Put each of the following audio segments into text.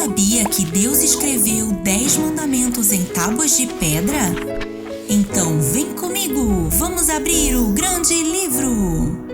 sabia que Deus escreveu 10 mandamentos em tábuas de pedra? Então vem comigo, vamos abrir o grande livro!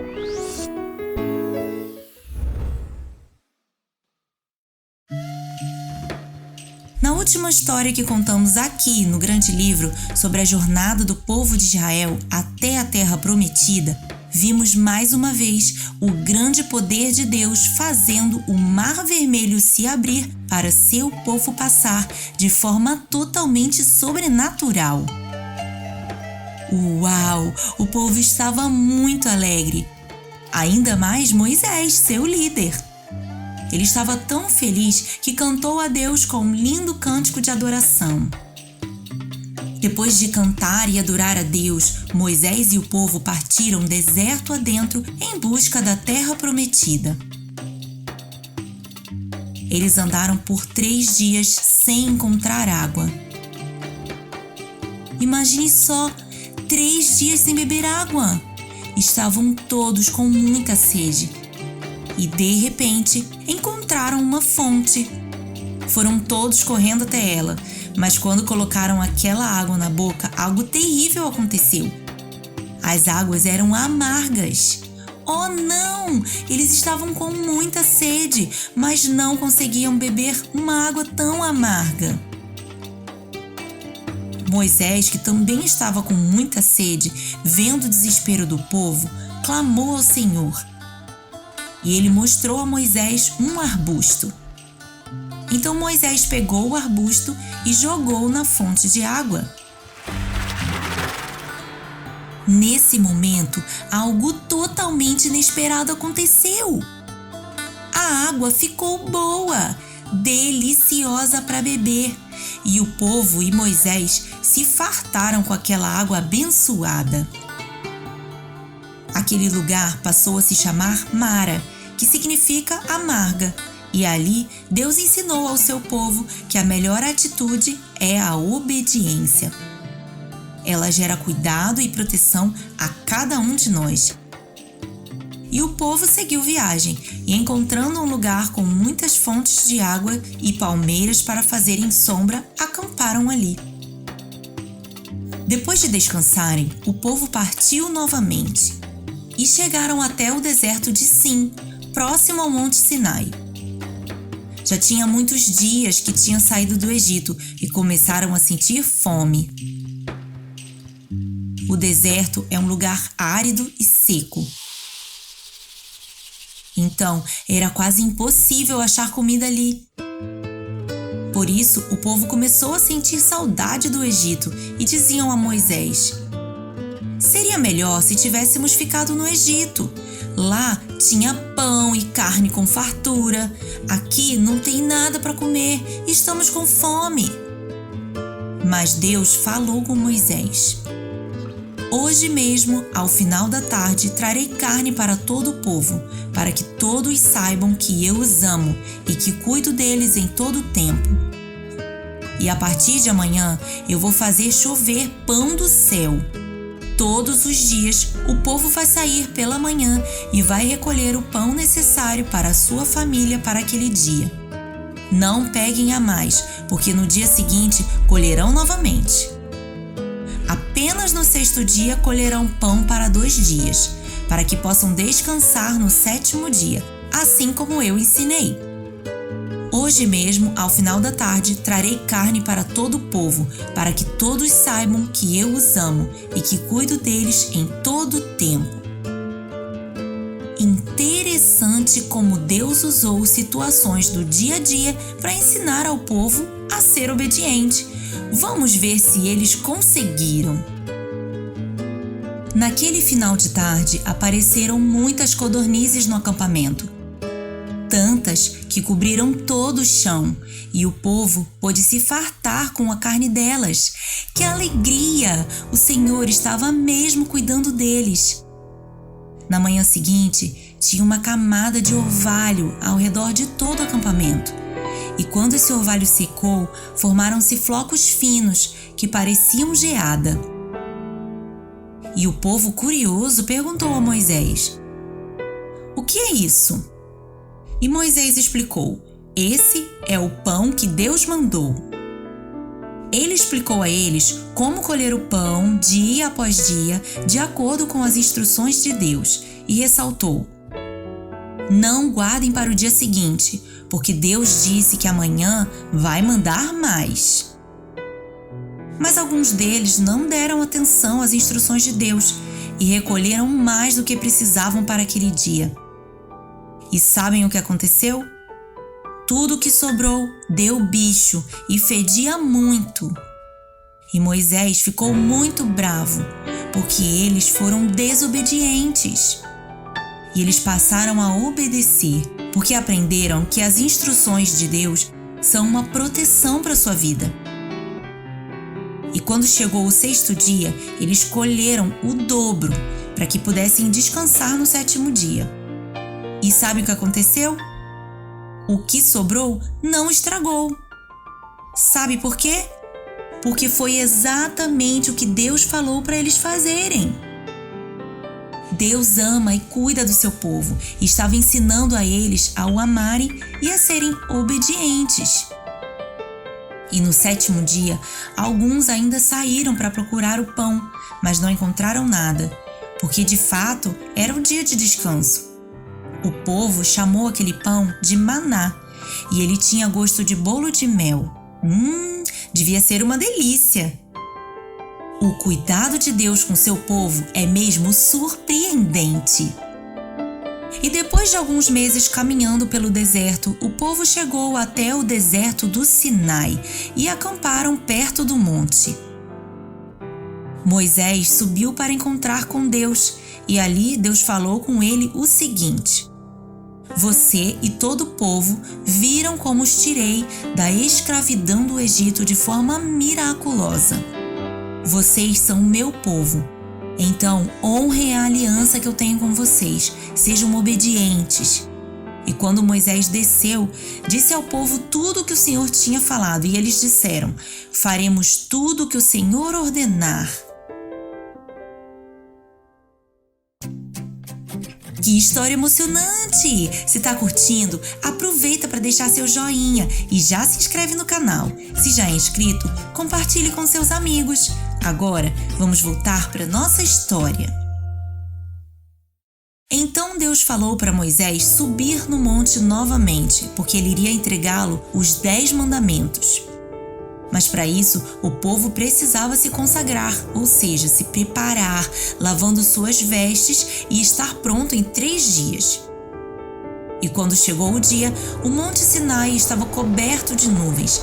Na última história que contamos aqui no grande livro sobre a jornada do povo de Israel até a Terra Prometida, vimos mais uma vez o grande poder de Deus fazendo o Mar Vermelho se abrir para seu povo passar de forma totalmente sobrenatural. Uau! O povo estava muito alegre. Ainda mais Moisés, seu líder. Ele estava tão feliz que cantou a Deus com um lindo cântico de adoração. Depois de cantar e adorar a Deus, Moisés e o povo partiram deserto adentro em busca da terra prometida. Eles andaram por 3 dias sem encontrar água. Imagine só, 3 dias sem beber água. Estavam todos com muita sede. E, de repente, encontraram uma fonte. Foram todos correndo até ela, mas quando colocaram aquela água na boca, algo terrível aconteceu. As águas eram amargas. Oh não! Eles estavam com muita sede, mas não conseguiam beber uma água tão amarga. Moisés, que também estava com muita sede, vendo o desespero do povo, clamou ao Senhor. E ele mostrou a Moisés um arbusto. Então Moisés pegou o arbusto e jogou na fonte de água. Nesse momento, algo totalmente inesperado aconteceu. A água ficou boa, deliciosa para beber, e o povo e Moisés se fartaram com aquela água abençoada. Aquele lugar passou a se chamar Mara, que significa amarga, e ali Deus ensinou ao seu povo que a melhor atitude é a obediência. Ela gera cuidado e proteção a cada um de nós. E o povo seguiu viagem e, encontrando um lugar com muitas fontes de água e palmeiras para fazerem sombra, acamparam ali. Depois de descansarem, o povo partiu novamente e chegaram até o deserto de Sim, próximo ao Monte Sinai. Já tinha muitos dias que tinham saído do Egito e começaram a sentir fome. O deserto é um lugar árido e seco. Então, era quase impossível achar comida ali. Por isso, o povo começou a sentir saudade do Egito e diziam a Moisés: "Seria melhor se tivéssemos ficado no Egito. Lá tinha pão e carne com fartura. Aqui não tem nada para comer e estamos com fome." Mas Deus falou com Moisés: "Hoje mesmo, ao final da tarde, trarei carne para todo o povo, para que todos saibam que eu os amo e que cuido deles em todo o tempo. E a partir de amanhã, eu vou fazer chover pão do céu. Todos os dias, o povo vai sair pela manhã e vai recolher o pão necessário para a sua família para aquele dia. Não peguem a mais, porque no dia seguinte colherão novamente. Apenas no 6º dia colherão pão para 2 dias, para que possam descansar no 7º dia, assim como eu ensinei. Hoje mesmo, ao final da tarde, trarei carne para todo o povo, para que todos saibam que eu os amo e que cuido deles em todo o tempo." Interessante como Deus usou situações do dia a dia para ensinar ao povo a ser obediente. Vamos ver se eles conseguiram. Naquele final de tarde, apareceram muitas codornizes no acampamento. Tantas que cobriram todo o chão, e o povo pôde se fartar com a carne delas. Que alegria! O Senhor estava mesmo cuidando deles. Na manhã seguinte, tinha uma camada de orvalho ao redor de todo o acampamento. E quando esse orvalho secou, formaram-se flocos finos que pareciam geada. E o povo, curioso, perguntou a Moisés: "O que é isso?" E Moisés explicou: Esse é o pão que Deus mandou. Ele explicou a eles como colher o pão dia após dia, de acordo com as instruções de Deus, e ressaltou: não guardem para o dia seguinte, porque Deus disse que amanhã vai mandar mais. Mas alguns deles não deram atenção às instruções de Deus e recolheram mais do que precisavam para aquele dia. E sabem o que aconteceu? Tudo o que sobrou deu bicho e fedia muito. E Moisés ficou muito bravo, porque eles foram desobedientes. E eles passaram a obedecer, porque aprenderam que as instruções de Deus são uma proteção para a sua vida. E quando chegou o 6º dia, eles colheram o dobro para que pudessem descansar no 7º dia. E sabe o que aconteceu? O que sobrou não estragou. Sabe por quê? Porque foi exatamente o que Deus falou para eles fazerem. Deus ama e cuida do seu povo e estava ensinando a eles a o amarem e a serem obedientes. E no 7º dia, alguns ainda saíram para procurar o pão, mas não encontraram nada, porque de fato era o dia de descanso. O povo chamou aquele pão de maná e ele tinha gosto de bolo de mel. Devia ser uma delícia! O cuidado de Deus com seu povo é mesmo surpreendente. E depois de alguns meses caminhando pelo deserto, o povo chegou até o deserto do Sinai e acamparam perto do monte. Moisés subiu para encontrar com Deus e ali Deus falou com ele o seguinte: você e todo o povo viram como os tirei da escravidão do Egito de forma miraculosa. Vocês são meu povo. Então, honrem a aliança que eu tenho com vocês. Sejam obedientes. E quando Moisés desceu, disse ao povo tudo o que o Senhor tinha falado. E eles disseram: faremos tudo o que o Senhor ordenar. Que história emocionante! Se tá curtindo, aproveita para deixar seu joinha e já se inscreve no canal. Se já é inscrito, compartilhe com seus amigos. Agora, vamos voltar para nossa história. Então Deus falou para Moisés subir no monte novamente, porque ele iria entregá-lo os 10 mandamentos. Mas para isso, o povo precisava se consagrar, ou seja, se preparar, lavando suas vestes e estar pronto em 3 dias. E quando chegou o dia, o Monte Sinai estava coberto de nuvens,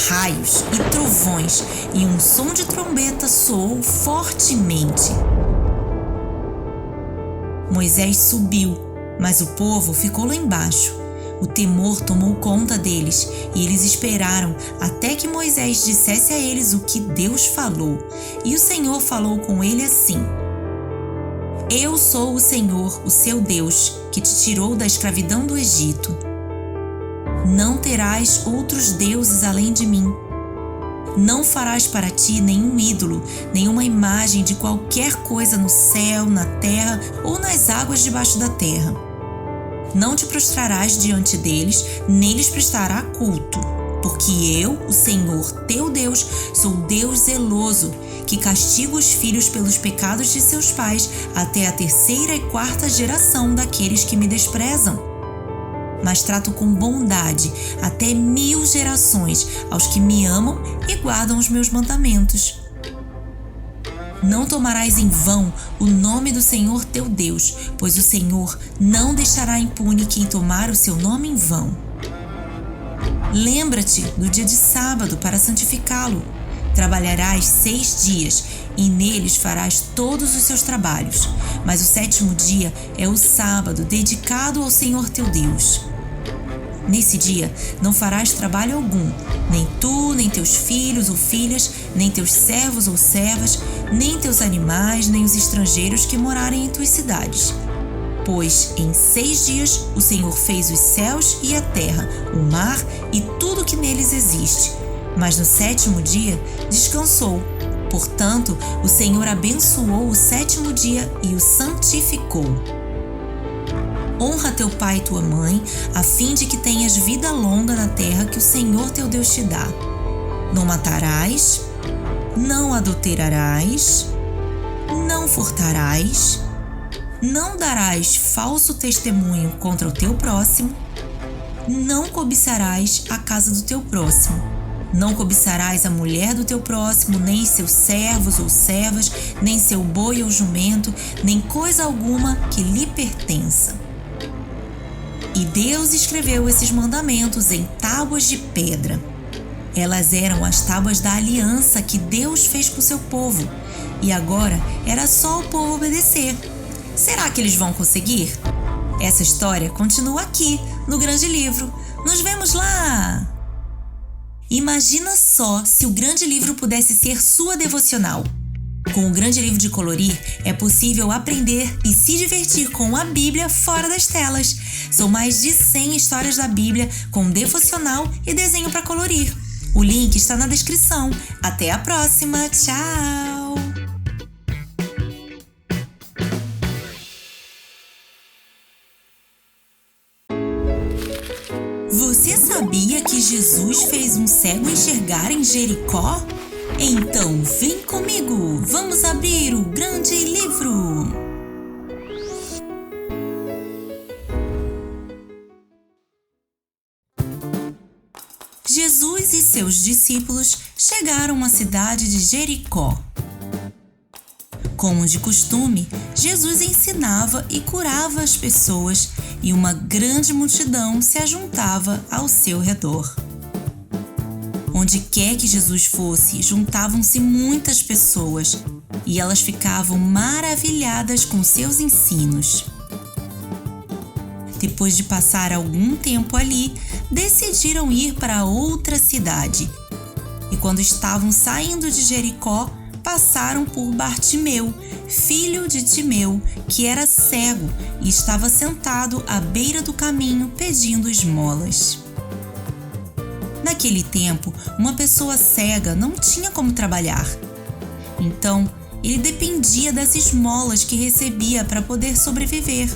raios e trovões, e um som de trombeta soou fortemente. Moisés subiu, mas o povo ficou lá embaixo. O temor tomou conta deles e eles esperaram até que Moisés dissesse a eles o que Deus falou. E o Senhor falou com ele assim: eu sou o Senhor, o seu Deus, que te tirou da escravidão do Egito. Não terás outros deuses além de mim. Não farás para ti nenhum ídolo, nenhuma imagem de qualquer coisa no céu, na terra ou nas águas debaixo da terra. Não te prostrarás diante deles, nem lhes prestará culto, porque eu, o Senhor, teu Deus, sou Deus zeloso, que castiga os filhos pelos pecados de seus pais até a 3ª e 4ª geração daqueles que me desprezam. Mas trato com bondade até 1000 gerações aos que me amam e guardam os meus mandamentos. Não tomarás em vão o nome do Senhor teu Deus, pois o Senhor não deixará impune quem tomar o seu nome em vão. Lembra-te do dia de sábado para santificá-lo. Trabalharás 6 dias e neles farás todos os seus trabalhos, mas o 7º dia é o sábado dedicado ao Senhor teu Deus. Nesse dia não farás trabalho algum, nem tu, nem teus filhos ou filhas, nem teus servos ou servas, nem teus animais, nem os estrangeiros que morarem em tuas cidades. Pois em 6 dias o Senhor fez os céus e a terra, o mar e tudo que neles existe. Mas no 7º dia descansou. Portanto, o Senhor abençoou o 7º dia e o santificou. Honra teu pai e tua mãe, a fim de que tenhas vida longa na terra que o Senhor teu Deus te dá. Não matarás, não adulterarás, não furtarás, não darás falso testemunho contra o teu próximo, não cobiçarás a casa do teu próximo, não cobiçarás a mulher do teu próximo, nem seus servos ou servas, nem seu boi ou jumento, nem coisa alguma que lhe pertença. E Deus escreveu esses mandamentos em tábuas de pedra. Elas eram as tábuas da aliança que Deus fez com o seu povo, e agora era só o povo obedecer. Será que eles vão conseguir? Essa história continua aqui, no Grande Livro. Nos vemos lá! Imagina só se o Grande Livro pudesse ser sua devocional. Com o Grande Livro de Colorir, é possível aprender e se divertir com a Bíblia fora das telas. São mais de 100 histórias da Bíblia com devocional e desenho para colorir. O link está na descrição. Até a próxima! Tchau! Você sabia que Jesus fez um cego enxergar em Jericó? Então vem comigo, vamos abrir o Grande Livro! Jesus e seus discípulos chegaram à cidade de Jericó. Como de costume, Jesus ensinava e curava as pessoas e uma grande multidão se ajuntava ao seu redor. Onde quer que Jesus fosse, juntavam-se muitas pessoas e elas ficavam maravilhadas com seus ensinos. Depois de passar algum tempo ali, decidiram ir para outra cidade. E quando estavam saindo de Jericó, passaram por Bartimeu, filho de Timeu, que era cego e estava sentado à beira do caminho pedindo esmolas. Naquele tempo, uma pessoa cega não tinha como trabalhar. Então, ele dependia das esmolas que recebia para poder sobreviver.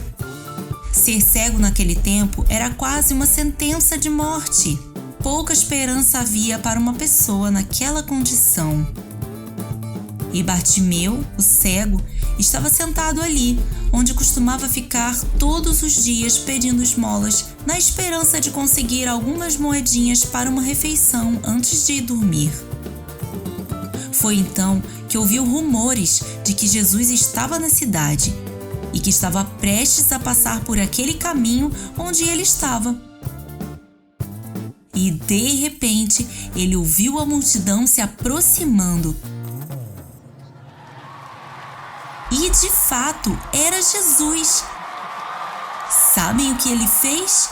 Ser cego naquele tempo era quase uma sentença de morte. Pouca esperança havia para uma pessoa naquela condição. E Bartimeu, o cego, estava sentado ali, onde costumava ficar todos os dias pedindo esmolas, na esperança de conseguir algumas moedinhas para uma refeição antes de ir dormir. Foi então que ouviu rumores de que Jesus estava na cidade e que estava prestes a passar por aquele caminho onde ele estava. E de repente, ele ouviu a multidão se aproximando. E de fato, era Jesus. Sabem o que ele fez?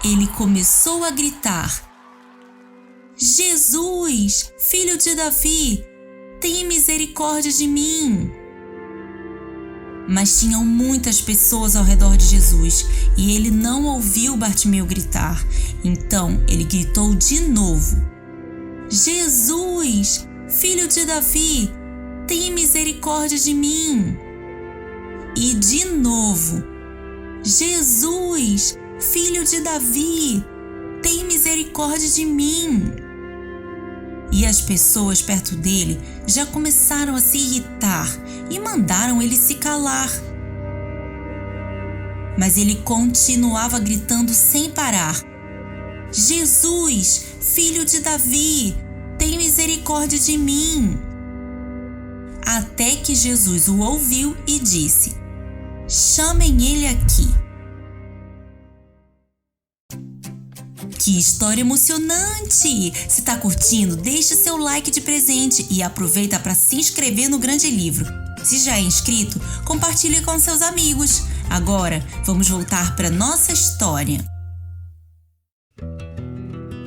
Ele começou a gritar: Jesus, filho de Davi, tenha misericórdia de mim. Mas tinham muitas pessoas ao redor de Jesus e ele não ouviu Bartimeu gritar. Então ele gritou de novo: Jesus, filho de Davi, tenha misericórdia de mim. E de novo: Jesus, filho de Davi, tenha misericórdia de mim. E as pessoas perto dele já começaram a se irritar e mandaram ele se calar. Mas ele continuava gritando sem parar: Jesus, filho de Davi, tenha misericórdia de mim. Até que Jesus o ouviu e disse: chamem ele aqui. Que história emocionante! Se tá curtindo, deixa seu like de presente e aproveita para se inscrever no Grande Livro. Se já é inscrito, compartilhe com seus amigos. Agora, vamos voltar para nossa história.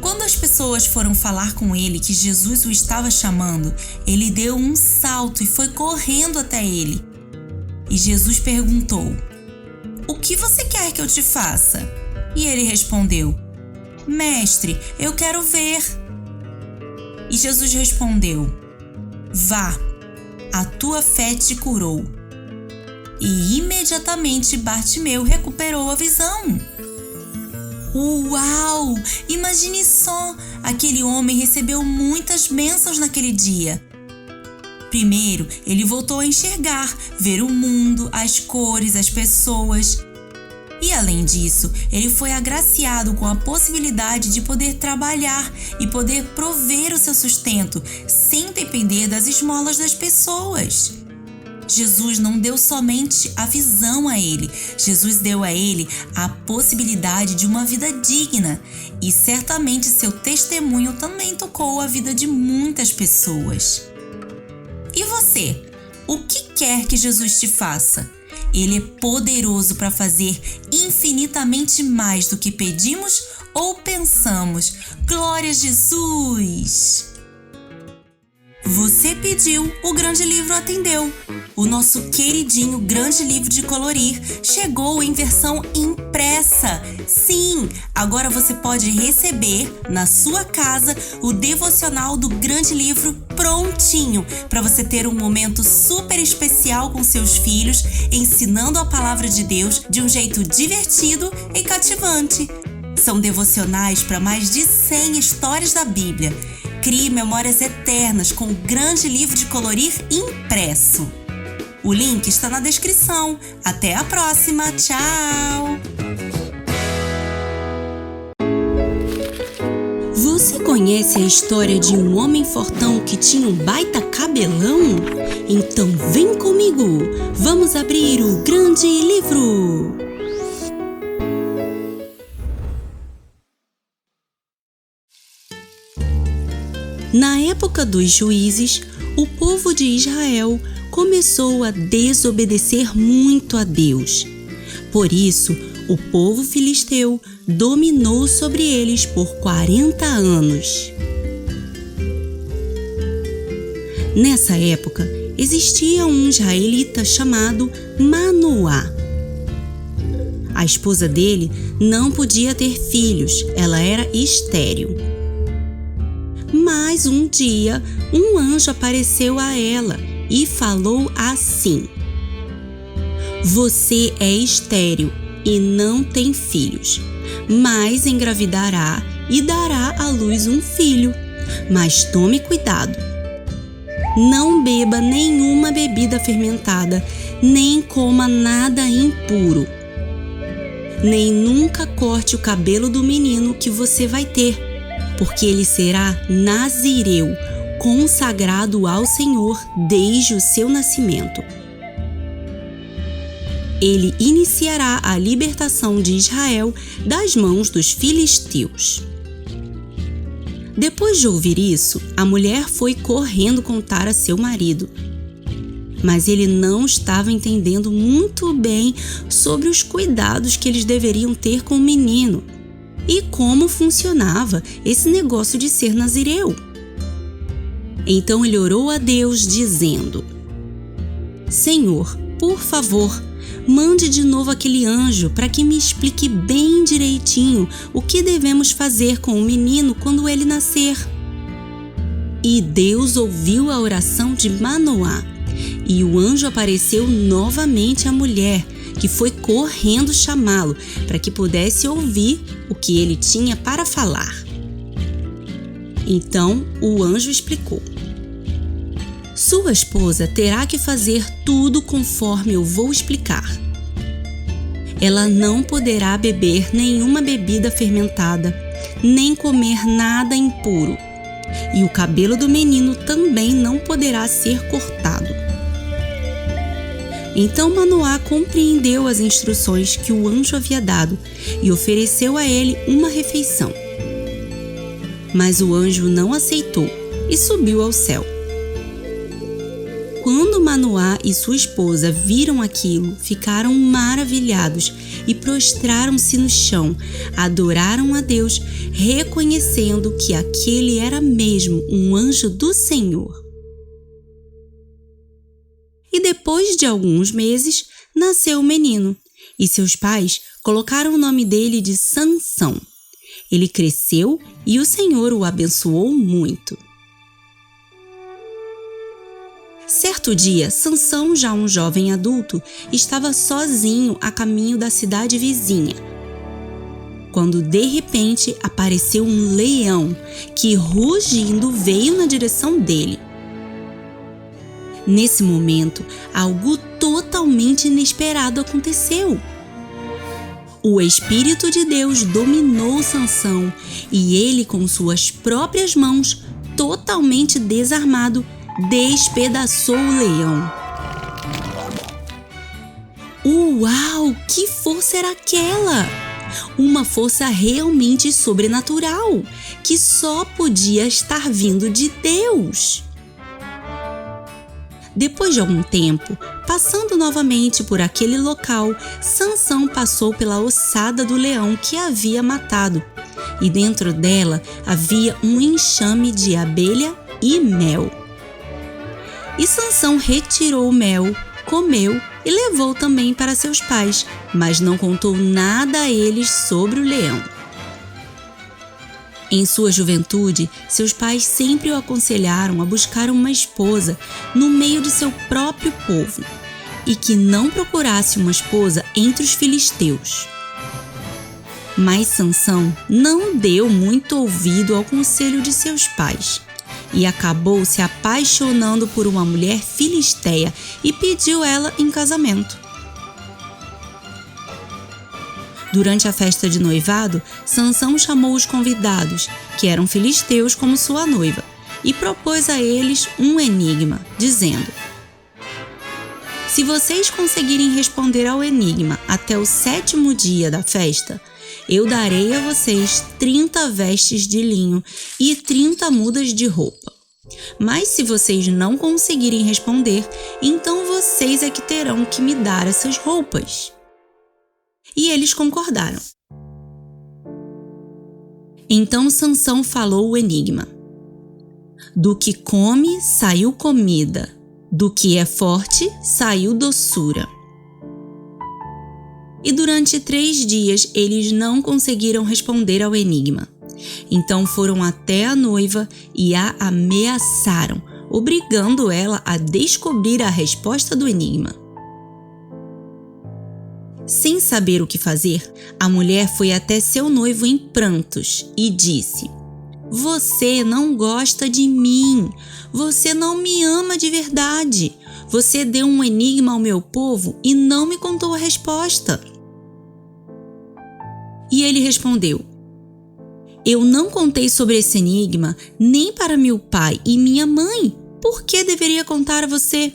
Quando as pessoas foram falar com ele que Jesus o estava chamando, ele deu um salto e foi correndo até ele. E Jesus perguntou: o que você quer que eu te faça? E ele respondeu: Mestre, eu quero ver. E Jesus respondeu: vá, a tua fé te curou. e imediatamente Bartimeu recuperou a visão. Uau! Imagine só! Aquele homem recebeu muitas bênçãos naquele dia. Primeiro, ele voltou a enxergar, ver o mundo, as cores, as pessoas. E além disso, ele foi agraciado com a possibilidade de poder trabalhar e poder prover o seu sustento, sem depender das esmolas das pessoas. Jesus não deu somente a visão a ele, Jesus deu a ele a possibilidade de uma vida digna. E certamente seu testemunho também tocou a vida de muitas pessoas. E você? O que quer que Jesus te faça? Ele é poderoso para fazer infinitamente mais do que pedimos ou pensamos. Glória a Jesus! Você pediu, o Grande Livro atendeu. O nosso queridinho Grande Livro de Colorir chegou em versão impressa. Sim, agora você pode receber na sua casa o devocional do Grande Livro prontinho para você ter um momento super especial com seus filhos, ensinando a palavra de Deus de um jeito divertido e cativante. São devocionais para mais de 100 histórias da Bíblia. Crie memórias eternas com o Grande Livro de Colorir impresso. O link está na descrição. Até a próxima. Tchau! Você conhece a história de um homem fortão que tinha um baita cabelão? Então vem comigo. Vamos abrir o Grande Livro. Na época dos juízes, o povo de Israel começou a desobedecer muito a Deus. Por isso, o povo filisteu dominou sobre eles por 40 anos. Nessa época, existia um israelita chamado Manoá. A esposa dele não podia ter filhos, ela era estéril. Mas um dia, um anjo apareceu a ela e falou assim: Você é estéril e não tem filhos, mas engravidará e dará à luz um filho. Mas tome cuidado. Não beba nenhuma bebida fermentada, nem coma nada impuro. Nem nunca corte o cabelo do menino que você vai ter, porque ele será nazireu, consagrado ao Senhor desde o seu nascimento. Ele iniciará a libertação de Israel das mãos dos filisteus. Depois de ouvir isso, a mulher foi correndo contar a seu marido. Mas ele não estava entendendo muito bem sobre os cuidados que eles deveriam ter com o menino e como funcionava esse negócio de ser nazireu. Então ele orou a Deus dizendo: Senhor, por favor, mande de novo aquele anjo para que me explique bem direitinho o que devemos fazer com o menino quando ele nascer. E Deus ouviu a oração de Manoá, e o anjo apareceu novamente à mulher, que foi correndo chamá-lo para que pudesse ouvir o que ele tinha para falar. Então o anjo explicou: Sua esposa terá que fazer tudo conforme eu vou explicar. Ela não poderá beber nenhuma bebida fermentada, nem comer nada impuro. E o cabelo do menino também não poderá ser cortado. Então Manoá compreendeu as instruções que o anjo havia dado e ofereceu a ele uma refeição. Mas o anjo não aceitou e subiu ao céu. Quando Manoá e sua esposa viram aquilo, ficaram maravilhados e prostraram-se no chão, adoraram a Deus, reconhecendo que aquele era mesmo um anjo do Senhor. E depois de alguns meses, nasceu o menino, e seus pais colocaram o nome dele de Sansão. Ele cresceu e o Senhor o abençoou muito. Certo dia, Sansão, já um jovem adulto, estava sozinho a caminho da cidade vizinha, quando de repente apareceu um leão que, rugindo, veio na direção dele. Nesse momento, algo totalmente inesperado aconteceu. O Espírito de Deus dominou Sansão e ele, com suas próprias mãos, totalmente desarmado, despedaçou o leão. Uau! Que força era aquela? Uma força realmente sobrenatural, que só podia estar vindo de Deus. Depois de algum tempo, passando novamente por aquele local, Sansão passou pela ossada do leão que havia matado, e dentro dela havia um enxame de abelha e mel. E Sansão retirou o mel, comeu e levou também para seus pais, mas não contou nada a eles sobre o leão. Em sua juventude, seus pais sempre o aconselharam a buscar uma esposa no meio de seu próprio povo e que não procurasse uma esposa entre os filisteus. Mas Sansão não deu muito ouvido ao conselho de seus pais e acabou se apaixonando por uma mulher filisteia e pediu ela em casamento. Durante a festa de noivado, Sansão chamou os convidados, que eram filisteus, como sua noiva, e propôs a eles um enigma, dizendo: se vocês conseguirem responder ao enigma até o 7º dia da festa, eu darei a vocês 30 vestes de linho e 30 mudas de roupa. Mas se vocês não conseguirem responder, então vocês é que terão que me dar essas roupas. E eles concordaram. Então Sansão falou o enigma: do que come saiu comida, do que é forte saiu doçura. E durante 3 dias eles não conseguiram responder ao enigma. Então foram até a noiva e a ameaçaram, obrigando ela a descobrir a resposta do enigma. Sem saber o que fazer, a mulher foi até seu noivo em prantos e disse: você não gosta de mim, você não me ama de verdade, você deu um enigma ao meu povo e não me contou a resposta. E ele respondeu: eu não contei sobre esse enigma nem para meu pai e minha mãe, por que deveria contar a você?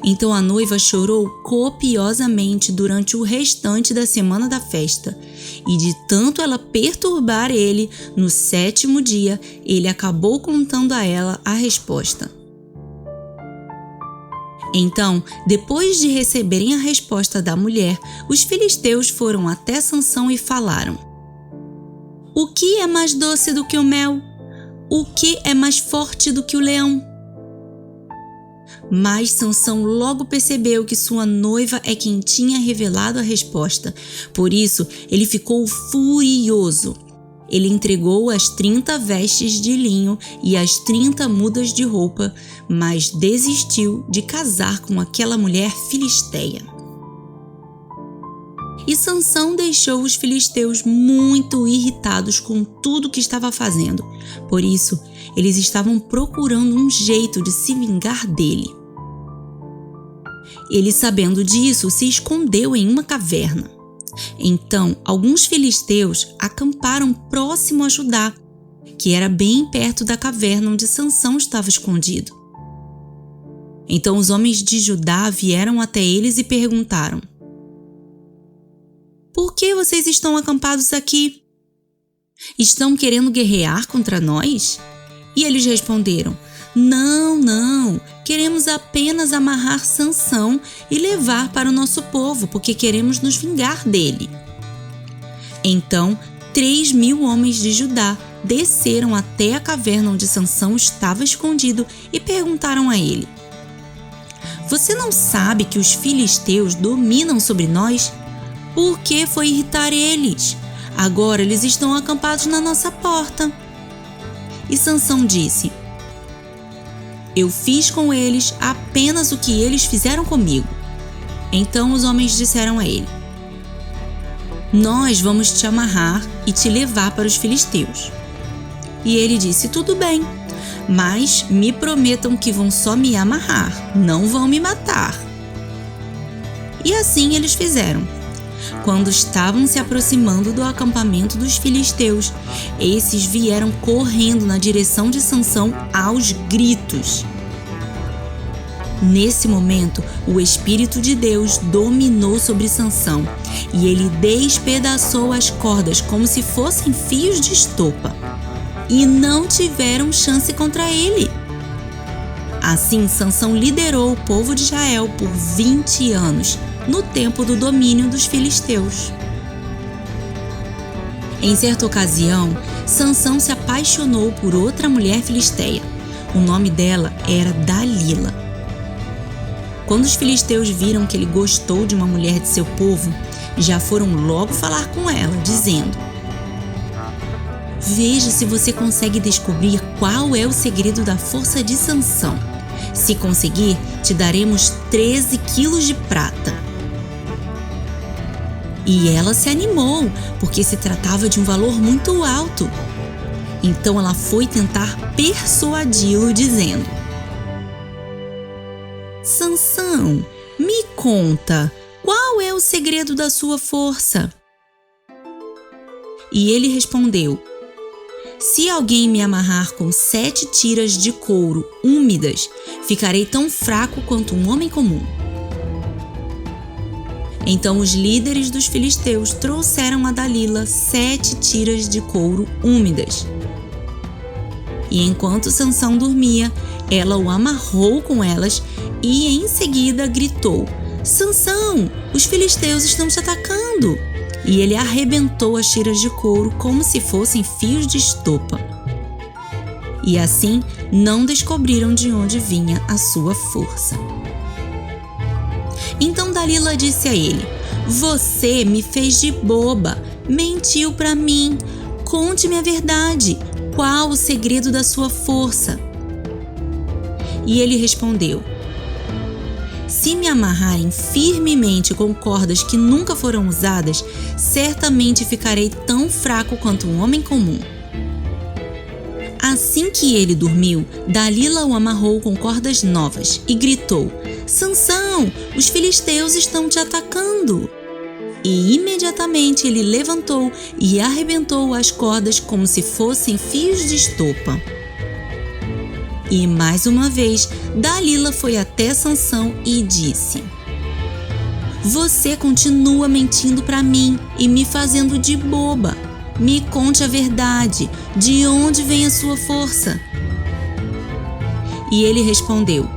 Então a noiva chorou copiosamente durante o restante da semana da festa, e de tanto ela perturbar ele, no 7º dia, ele acabou contando a ela a resposta. Então, depois de receberem a resposta da mulher, os filisteus foram até Sansão e falaram: o que é mais doce do que o mel? O que é mais forte do que o leão? Mas Sansão logo percebeu que sua noiva é quem tinha revelado a resposta. Por isso, ele ficou furioso. Ele entregou as 30 vestes de linho e as 30 mudas de roupa, mas desistiu de casar com aquela mulher filisteia. E Sansão deixou os filisteus muito irritados com tudo que estava fazendo. Por isso, eles estavam procurando um jeito de se vingar dele. Ele, sabendo disso, se escondeu em uma caverna. Então, alguns filisteus acamparam próximo a Judá, que era bem perto da caverna onde Sansão estava escondido. Então os homens de Judá vieram até eles e perguntaram: por que vocês estão acampados aqui? Estão querendo guerrear contra nós? E eles responderam: não, queremos apenas amarrar Sansão e levar para o nosso povo, porque queremos nos vingar dele. Então 3.000 homens de Judá desceram até a caverna onde Sansão estava escondido e perguntaram a ele: você não sabe que os filisteus dominam sobre nós? Por que foi irritar eles? Agora eles estão acampados na nossa porta. E Sansão disse: Eu fiz com eles apenas o que eles fizeram comigo. Então os homens disseram a ele: Nós vamos te amarrar e te levar para os filisteus. E ele disse: Tudo bem, mas me prometam que vão só me amarrar, não vão me matar. E assim eles fizeram. Quando estavam se aproximando do acampamento dos filisteus, esses vieram correndo na direção de Sansão aos gritos. Nesse momento, o Espírito de Deus dominou sobre Sansão e ele despedaçou as cordas como se fossem fios de estopa. E não tiveram chance contra ele. Assim, Sansão liderou o povo de Israel por 20 anos, no tempo do domínio dos filisteus. Em certa ocasião, Sansão se apaixonou por outra mulher filisteia. O nome dela era Dalila. Quando os filisteus viram que ele gostou de uma mulher de seu povo, já foram logo falar com ela, dizendo: Veja se você consegue descobrir qual é o segredo da força de Sansão. Se conseguir, te daremos 13 quilos de prata. E ela se animou, porque se tratava de um valor muito alto. Então ela foi tentar persuadi-lo, dizendo: Sansão, me conta, qual é o segredo da sua força? E ele respondeu: Se alguém me amarrar com 7 tiras de couro úmidas, ficarei tão fraco quanto um homem comum. Então os líderes dos filisteus trouxeram a Dalila 7 tiras de couro úmidas. E enquanto Sansão dormia, ela o amarrou com elas e em seguida gritou: Sansão, os filisteus estão te atacando! E ele arrebentou as tiras de couro como se fossem fios de estopa. E assim não descobriram de onde vinha a sua força. Então Dalila disse a ele: Você me fez de boba, mentiu para mim. Conte-me a verdade. Qual o segredo da sua força? E ele respondeu: Se me amarrarem firmemente com cordas que nunca foram usadas, certamente ficarei tão fraco quanto um homem comum. Assim que ele dormiu, Dalila o amarrou com cordas novas e gritou: Sansão, os filisteus estão te atacando! E imediatamente ele levantou e arrebentou as cordas como se fossem fios de estopa. E mais uma vez, Dalila foi até Sansão e disse: Você continua mentindo para mim e me fazendo de boba. Me conte a verdade. De onde vem a sua força? E ele respondeu: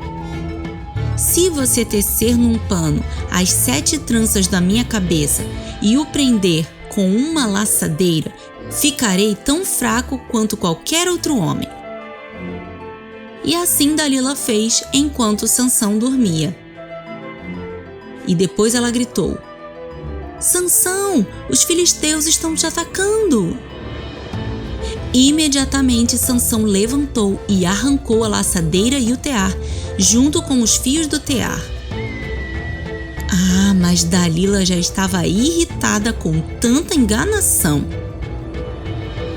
Se você tecer num pano as 7 tranças da minha cabeça e o prender com uma laçadeira, ficarei tão fraco quanto qualquer outro homem. E assim Dalila fez enquanto Sansão dormia. E depois ela gritou: Sansão, os filisteus estão te atacando! Imediatamente Sansão levantou e arrancou a laçadeira e o tear, junto com os fios do tear. Ah, mas Dalila já estava irritada com tanta enganação.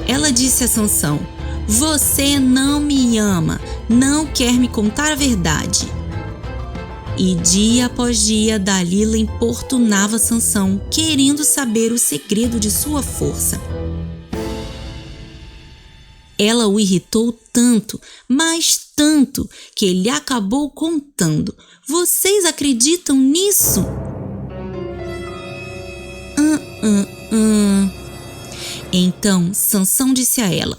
Ela disse a Sansão: Você não me ama, não quer me contar a verdade. E dia após dia Dalila importunava Sansão, querendo saber o segredo de sua força. Ela o irritou tanto, mas tanto, que ele acabou contando: Vocês acreditam nisso? Então Sansão disse a ela: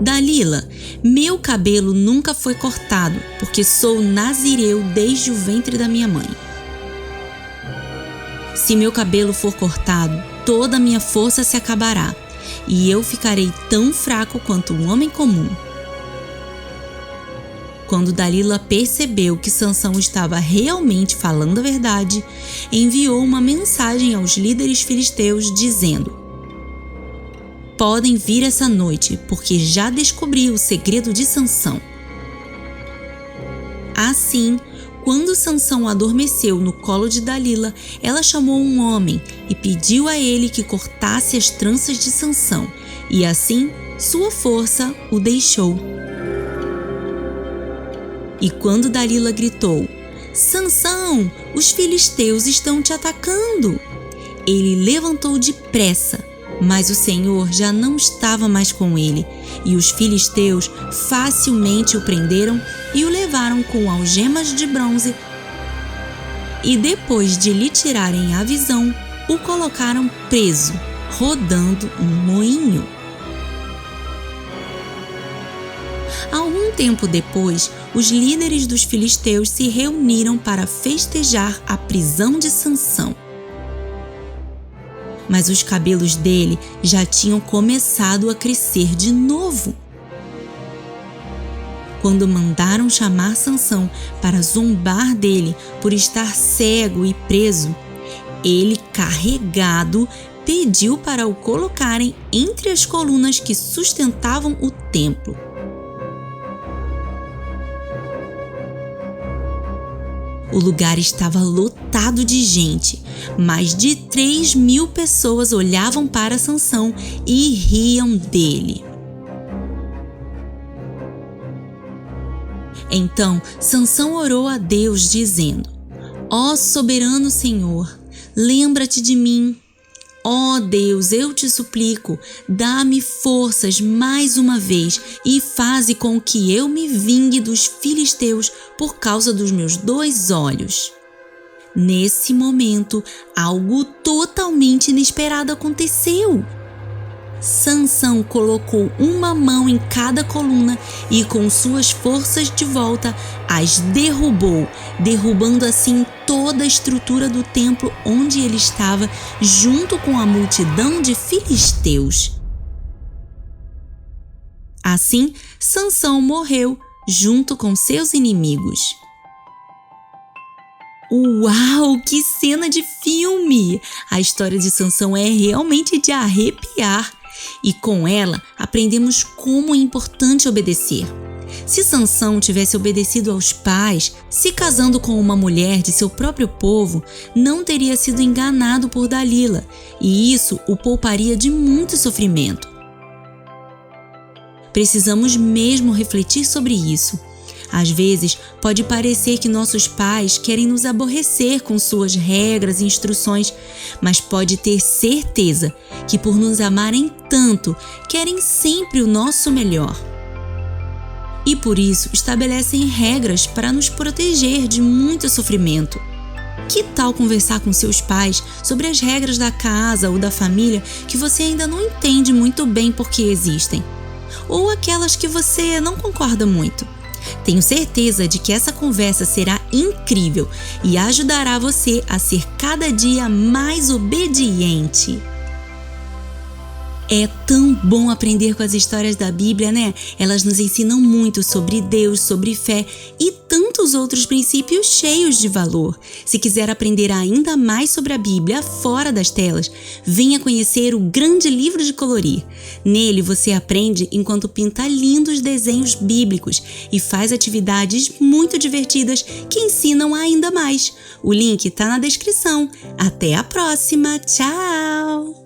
Dalila, meu cabelo nunca foi cortado, porque sou nazireu desde o ventre da minha mãe. Se meu cabelo for cortado, toda a minha força se acabará, e eu ficarei tão fraco quanto um homem comum. Quando Dalila percebeu que Sansão estava realmente falando a verdade, enviou uma mensagem aos líderes filisteus dizendo: Podem vir essa noite, porque já descobri o segredo de Sansão. Assim, quando Sansão adormeceu no colo de Dalila, ela chamou um homem e pediu a ele que cortasse as tranças de Sansão, e assim sua força o deixou. E quando Dalila gritou: Sansão, os filisteus estão te atacando! Ele levantou depressa, mas o Senhor já não estava mais com ele, e os filisteus facilmente o prenderam e o levaram com algemas de bronze. E depois de lhe tirarem a visão, o colocaram preso, rodando um moinho. Algum tempo depois, os líderes dos filisteus se reuniram para festejar a prisão de Sansão. Mas os cabelos dele já tinham começado a crescer de novo. Quando mandaram chamar Sansão para zombar dele por estar cego e preso, ele, carregado, pediu para o colocarem entre as colunas que sustentavam o templo. O lugar estava lotado de gente. Mais de 3.000 pessoas olhavam para Sansão e riam dele. Então Sansão orou a Deus, dizendo: Ó soberano Senhor, lembra-te de mim. Ó Deus, eu te suplico, dá-me forças mais uma vez e faze com que eu me vingue dos filisteus por causa dos meus 2 olhos. Nesse momento, algo totalmente inesperado aconteceu. Sansão colocou uma mão em cada coluna e, com suas forças de volta, as derrubou, derrubando assim toda a estrutura do templo onde ele estava, junto com a multidão de filisteus. Assim, Sansão morreu junto com seus inimigos. Uau, que cena de filme! A história de Sansão é realmente de arrepiar. E com ela, aprendemos como é importante obedecer. Se Sansão tivesse obedecido aos pais, se casando com uma mulher de seu próprio povo, não teria sido enganado por Dalila, e isso o pouparia de muito sofrimento. Precisamos mesmo refletir sobre isso. Às vezes, pode parecer que nossos pais querem nos aborrecer com suas regras e instruções, mas pode ter certeza que, por nos amarem tanto, querem sempre o nosso melhor. E por isso, estabelecem regras para nos proteger de muito sofrimento. Que tal conversar com seus pais sobre as regras da casa ou da família que você ainda não entende muito bem por que existem? Ou aquelas que você não concorda muito? Tenho certeza de que essa conversa será incrível e ajudará você a ser cada dia mais obediente. É tão bom aprender com as histórias da Bíblia, né? Elas nos ensinam muito sobre Deus, sobre fé e tantos outros princípios cheios de valor. Se quiser aprender ainda mais sobre a Bíblia fora das telas, venha conhecer o Grande Livro de Colorir. Nele você aprende enquanto pinta lindos desenhos bíblicos e faz atividades muito divertidas que ensinam ainda mais. O link está na descrição. Até a próxima! Tchau!